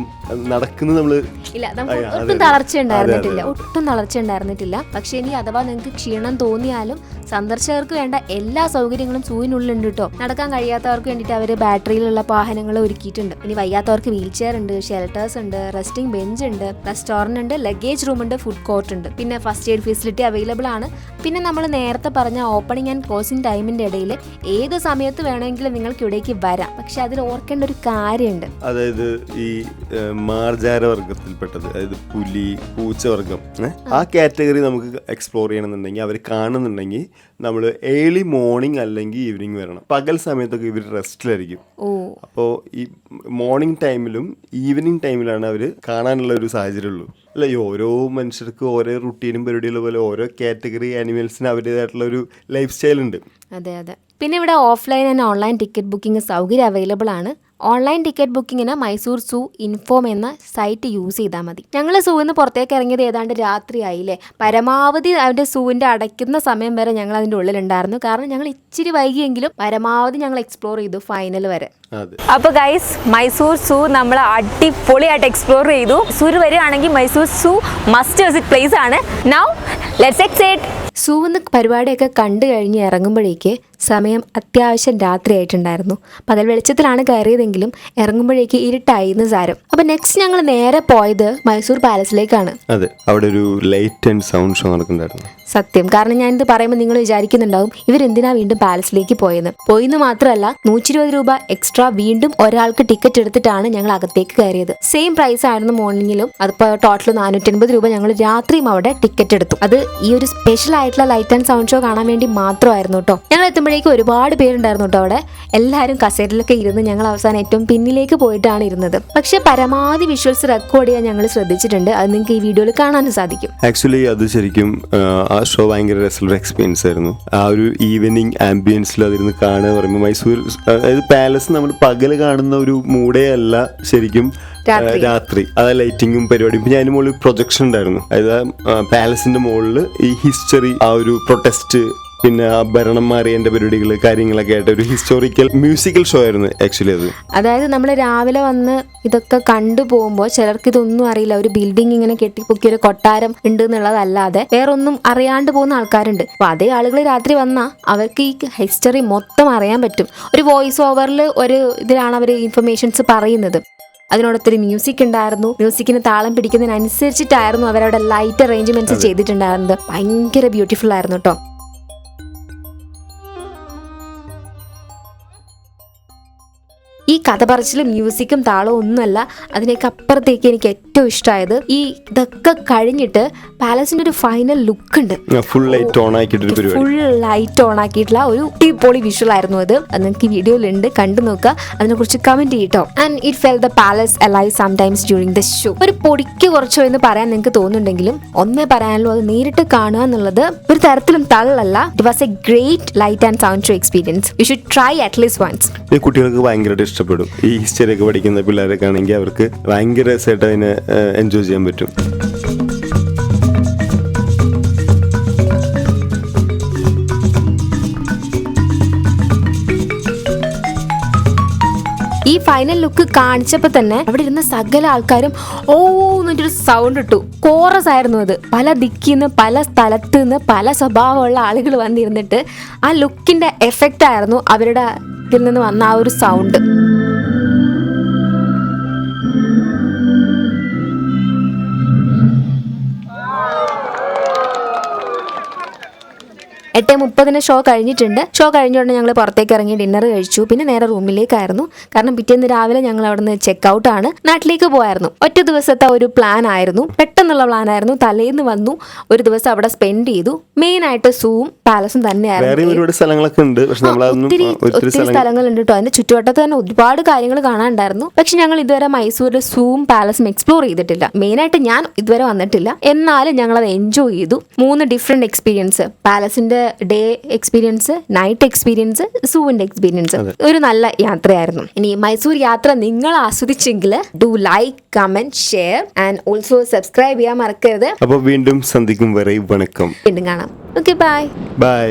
നടക്കുന്നത് ഒട്ടും തളർച്ച ഉണ്ടായിരുന്നിട്ടില്ല. പക്ഷെ ഇനി അഥവാ നിങ്ങൾക്ക് ക്ഷീണം തോന്നിയാലും സന്ദർശകർക്ക് വേണ്ട എല്ലാ സൗകര്യങ്ങളും സൂവിനുള്ളിലുണ്ട് കേട്ടോ. നടക്കാൻ കഴിയാത്തവർക്ക് വേണ്ടിയിട്ട് അവർ ബാറ്ററിയിലുള്ള വാഹനങ്ങൾ ഒരുക്കിയിട്ടുണ്ട്. ഇനി വയ്യാത്തവർക്ക് വീൽ ചെയർ ഉണ്ട്, ഷെൽട്ടേഴ്സ് ഉണ്ട്, റെസ്റ്റിംഗ് ബെഞ്ച് ഉണ്ട്, റെസ്റ്റോറന്റ് ഉണ്ട്, ലഗേജ് റൂം ഉണ്ട്, ഫുഡ് കോർട്ട് ഉണ്ട്, പിന്നെ ഫസ്റ്റ് എയ്ഡ് ഫെസിലിറ്റി അവൈലബിൾ ആണ്. പിന്നെ നമ്മൾ നേരത്തെ പറഞ്ഞ ഓപ്പണിംഗ് ആൻഡ് ക്ലോസിംഗ് ടൈമിന്റെ ഇടയിൽ ഏത് സമയത്ത് വേണമെങ്കിലും നിങ്ങൾക്ക് ഇവിടേക്ക് വരാം. പക്ഷെ അതിൽ ഓർക്കേണ്ട ഒരു കാര്യമുണ്ട്. അതായത് ഈ മാർജാര വർഗത്തിൽപ്പെട്ടത്, അതായത് പുലി, പൂച്ചവർഗം, ആ കാറ്റഗറി നമുക്ക് എക്സ്പ്ലോർ ചെയ്യണമെന്നുണ്ടെങ്കിൽ അവർ കാണുന്നുണ്ടെങ്കിൽ നമ്മൾ ഏർലി മോർണിംഗ് അല്ലെങ്കിൽ ഈവനിങ് വരണം. പകൽ സമയത്തൊക്കെ ഇവർ റെസ്റ്റിലായിരിക്കും. അപ്പോൾ ഈ മോർണിംഗ് ടൈമിലും ഈവനിങ് ടൈമിലാണ് അവർ കാണാനുള്ള ഒരു സാഹചര്യമുള്ളൂ. അല്ല, ഈ ഓരോ മനുഷ്യർക്ക് ഓരോ റുട്ടീനും പരിപാടിയുള്ള പോലെ ഓരോ കാറ്റഗറി ആനിമൽസിന് അവരുടേതായിട്ടുള്ള ഒരു ലൈഫ് സ്റ്റൈൽ ഉണ്ട്. അതെ അതെ. പിന്നെ ഇവിടെ offline and online ticket booking സൗകര്യം അവൈലബിൾ ആണ്. ഓൺലൈൻ ടിക്കറ്റ് ബുക്കിങ്ങിന് മൈസൂർ സൂ ഇൻഫോം എന്ന സൈറ്റ് യൂസ് ചെയ്താൽ മതി. ഞങ്ങൾ സൂവിന്ന് പുറത്തേക്ക് ഇറങ്ങിയത് ഏതാണ്ട് രാത്രിയായില്ലേ. പരമാവധി അതിൻ്റെ സൂവിൻ്റെ അടയ്ക്കുന്ന സമയം വരെ ഞങ്ങൾ അതിൻ്റെ ഉള്ളിലുണ്ടായിരുന്നു. കാരണം ഞങ്ങൾ ഇച്ചിരി വൈകിയെങ്കിലും പരമാവധി ഞങ്ങൾ എക്സ്പ്ലോർ ചെയ്തു ഫൈനൽ വരെ. അപ്പോൾ ഗൈസ്, മൈസൂർ സൂ നമ്മൾ അടിപൊളിയായിട്ട് എക്സ്പ്ലോർ ചെയ്തു. മൈസൂർ വരികയാണെങ്കിൽ Mysore zoo must visit place ആണ്. Now let's exit. സൂവിന്ന് പരിപാടിയൊക്കെ കണ്ടു കഴിഞ്ഞ് ഇറങ്ങുമ്പോഴേക്ക് സമയം അത്യാവശ്യം രാത്രി ആയിട്ടുണ്ടായിരുന്നു. പകൽ വെളിച്ചത്തിലാണ് കയറിയതെങ്കിലും ഇറങ്ങുമ്പോഴേക്ക് ഇരുട്ടായിരുന്നു സാരം. അപ്പൊ നെക്സ്റ്റ് ഞങ്ങൾ നേരെ പോയത് മൈസൂർ പാലസിലേക്കാണ്. അതെ, അവിടെ ഒരു ലൈറ്റ് ആൻഡ് സൗണ്ട് ഷോ നടക്കുന്നുണ്ടായിരുന്നു. സത്യം. കാരണം ഞാനിത് പറയുമ്പോൾ നിങ്ങൾ വിചാരിക്കുന്നുണ്ടാവും ഇവരെന്തിനാ വീണ്ടും പാലസിലേക്ക് പോയെന്ന് മാത്രമല്ല, 120 രൂപ എക്സ്ട്രാ വീണ്ടും ഒരാൾക്ക് ടിക്കറ്റ് എടുത്തിട്ടാണ് ഞങ്ങൾ അകത്തേക്ക് കയറിയത്. സെയിം പ്രൈസ് ആയിരുന്നു മോർണിംഗിലും. അതിപ്പോൾ ടോട്ടൽ 450 രൂപ ഞങ്ങൾ രാത്രിയും അവിടെ ടിക്കറ്റ് എടുത്തു. അത് ഈ ഒരു സ്പെഷ്യൽ ആയിട്ടുള്ള ലൈറ്റ് ആൻഡ് സൗണ്ട് ഷോ കാണാൻ വേണ്ടി മാത്രമായിരുന്നു കേട്ടോ. ഞങ്ങൾ എത്തുമ്പോഴേക്കും ഒരുപാട് പേരുണ്ടായിരുന്നു കേട്ടോ അവിടെ. എല്ലാവരും കസേരയിലൊക്കെ ഇരുന്ന് ഞങ്ങൾ അവസാനം ഏറ്റവും പിന്നിലേക്ക് പോയിട്ടാണ് ഇരുന്നത്. പക്ഷെ പരമാവധി വിഷ്വൽസ് റെക്കോർഡ് ചെയ്യാൻ ഞങ്ങൾ ശ്രദ്ധിച്ചിട്ടുണ്ട്. അത് നിങ്ങൾക്ക് ഈ വീഡിയോയിൽ കാണാനും സാധിക്കും. ആക്ച്വലി അത് ശരിക്കും ആ ഷോ ഭയങ്കര രസമുള്ള എക്സ്പീരിയൻസ് ആയിരുന്നു. ആ ഒരു ഈവനിങ് ആംബിയൻസിൽ അതിരുന്ന് കാണുക പറയുമ്പോൾ മൈസൂർ, അതായത് പാലസ് നമ്മൾ പകല് കാണുന്ന ഒരു മൂഡേ അല്ല ശരിക്കും രാത്രി. അത് ലൈറ്റിങ്ങും പരിപാടിയും. പിന്നെ അതിന് മുകളിൽ പ്രൊജക്ഷൻ ഉണ്ടായിരുന്നു. അതായത് പാലസിന്റെ മുകളിൽ ഈ ഹിസ്റ്ററി, ആ ഒരു പ്രൊട്ടസ്റ്റ്, പിന്നെ ഭരണം മാറിയതിന്റെ പരിപാടികൾ, കാര്യങ്ങളൊക്കെ ആയിട്ട് ഒരു ഹിസ്റ്റോറിക്കൽ മ്യൂസിക്കൽ ഷോ ആയിരുന്നു ആക്ച്വലി അത്. അതായത് നമ്മൾ രാവിലെ വന്ന് ഇതൊക്കെ കണ്ടു പോകുമ്പോൾ ചിലർക്ക് ഇതൊന്നും അറിയില്ല. ഒരു ബിൽഡിംഗ് ഇങ്ങനെ കെട്ടിപ്പൊക്കിയ ഒരു കൊട്ടാരം ഉണ്ട് എന്നുള്ളതല്ലാതെ വേറൊന്നും അറിയാണ്ട് പോകുന്ന ആൾക്കാരുണ്ട്. അപ്പൊ അതേ ആളുകൾ രാത്രി വന്നാൽ അവർക്ക് ഈ ഹിസ്റ്ററി മൊത്തം അറിയാൻ പറ്റും. ഒരു വോയിസ് ഓവറിൽ ഒരു ഇതിലാണ് അവർ ഇൻഫർമേഷൻസ് പറയുന്നത്. അതിനോടൊത്തൊരു മ്യൂസിക് ഉണ്ടായിരുന്നു. മ്യൂസിക്കിന് താളം പിടിക്കുന്നതിനനുസരിച്ചിട്ടായിരുന്നു അവരവിടെ ലൈറ്റ് അറേഞ്ച്മെന്റ്സ് ചെയ്തിട്ടുണ്ടായിരുന്നത്. ഭയങ്കര ബ്യൂട്ടിഫുൾ ആയിരുന്നു കേട്ടോ. ഈ കഥ പറച്ചിലും മ്യൂസിക്കും താളവും ഒന്നുമല്ല, അതിനേക്ക് അപ്പുറത്തേക്ക് എനിക്ക് ഏറ്റവും ഇഷ്ടമായത് ഇതൊക്കെ കഴിഞ്ഞിട്ട് പാലസിന്റെ ഒരു ഫൈനൽ ലുക്ക് ഉണ്ട്. ഫുൾ ലൈറ്റ് ഓൺ ആക്കിയിട്ടുള്ള ഒരു അടിപൊളി വിഷ്വൽ ആയിരുന്നു അത്. നിങ്ങൾക്ക് വീഡിയോയിലുണ്ട്, കണ്ടു നോക്കുക. അതിനെക്കുറിച്ച് കമന്റ് ചെയ്യട്ടോ. And it fell the palace alive sometimes during the show. ഒരു പൊടിക്ക് കുറച്ചോ എന്ന് പറയാൻ നിങ്ങൾക്ക് തോന്നുന്നുണ്ടെങ്കിലും ഒന്നേ പറയാനുള്ളൂ, അത് നേരിട്ട് കാണുക എന്നുള്ളത് ഒരു തരത്തിലും തള്ളല്ല. It was a great light and sound show experience. You should try at least once. കുട്ടികൾക്ക് ഭയങ്കരമായിട്ട് ഇഷ്ടപ്പെടും. ഈ ഹിസ്റ്ററി ഒക്കെ പഠിക്കുന്ന പിള്ളേരൊക്കെ ആണെങ്കിൽ അവർക്ക് ഭയങ്കര രസമായിട്ട് അതിനെ എൻജോയ് ചെയ്യാൻ പറ്റും. ഈ ഫൈനൽ ലുക്ക് കാണിച്ചപ്പോൾ തന്നെ അവിടെ ഇരുന്ന സകല ആൾക്കാരും ഓ എന്നൊരു സൗണ്ട് ഇട്ടു. കോറസ് ആയിരുന്നു അത്. പല ദിക്കിന്ന്, പല സ്ഥലത്ത് നിന്ന്, പല സ്വഭാവമുള്ള ആളുകൾ വന്നിരുന്നിട്ട് ആ ലുക്കിന്റെ എഫക്റ്റ് ആയിരുന്നു അവരുടെ ഇതിൽ നിന്ന് വന്ന ആ ഒരു സൗണ്ട്. 8:30 ഷോ കഴിഞ്ഞിട്ടുണ്ട്. ഷോ കഴിഞ്ഞുകൊണ്ട് ഞങ്ങൾ പുറത്തേക്ക് ഇറങ്ങി ഡിന്നർ കഴിച്ചു. പിന്നെ നേരെ റൂമിലേക്കായിരുന്നു. കാരണം പിറ്റേന്ന് രാവിലെ ഞങ്ങൾ അവിടെ നിന്ന് ചെക്ക് ഔട്ട് ആണ്, നാട്ടിലേക്ക് പോയായിരുന്നു. ഒറ്റ ദിവസത്തെ ഒരു പ്ലാൻ ആയിരുന്നു, പെട്ടെന്നുള്ള പ്ലാൻ ആയിരുന്നു. തലേന്ന് വന്നു, ഒരു ദിവസം അവിടെ സ്പെൻഡ് ചെയ്തു. മെയിൻ ആയിട്ട് സൂവും പാലസും തന്നെയായിരുന്നു. ഒത്തിരി സ്ഥലങ്ങളുണ്ട് കേട്ടോ. അതിന്റെ ചുറ്റുവട്ടത്ത് തന്നെ ഒരുപാട് കാര്യങ്ങൾ കാണാനുണ്ടായിരുന്നു. പക്ഷെ ഞങ്ങൾ ഇതുവരെ മൈസൂരിൽ സൂവും പാലസും എക്സ്പ്ലോർ ചെയ്തിട്ടില്ല. മെയിനായിട്ട് ഞാൻ ഇതുവരെ വന്നിട്ടില്ല. എന്നാലും ഞങ്ങൾ അത് എൻജോയ് ചെയ്തു. 3 ഡിഫറെന്റ് എക്സ്പീരിയൻസ്, പാലസിന്റെ ഡേ എക്സ്പീരിയൻസ്, നൈറ്റ് എക്സ്പീരിയൻസ്, സൂവിന്റെ എക്സ്പീരിയൻസ്. ഒരു നല്ല യാത്രയായിരുന്നു. ഇനി മൈസൂർ യാത്ര നിങ്ങൾ ആസ്വദിച്ചെങ്കിൽ do like, comment, share and also subscribe ചെയ്യാൻ മറക്കരുത്. അപ്പോൾ വീണ്ടും സന്ധിക്കും വരെ വണക്കം. വീണ്ടും കാണാം. Okay, bye. ബൈ.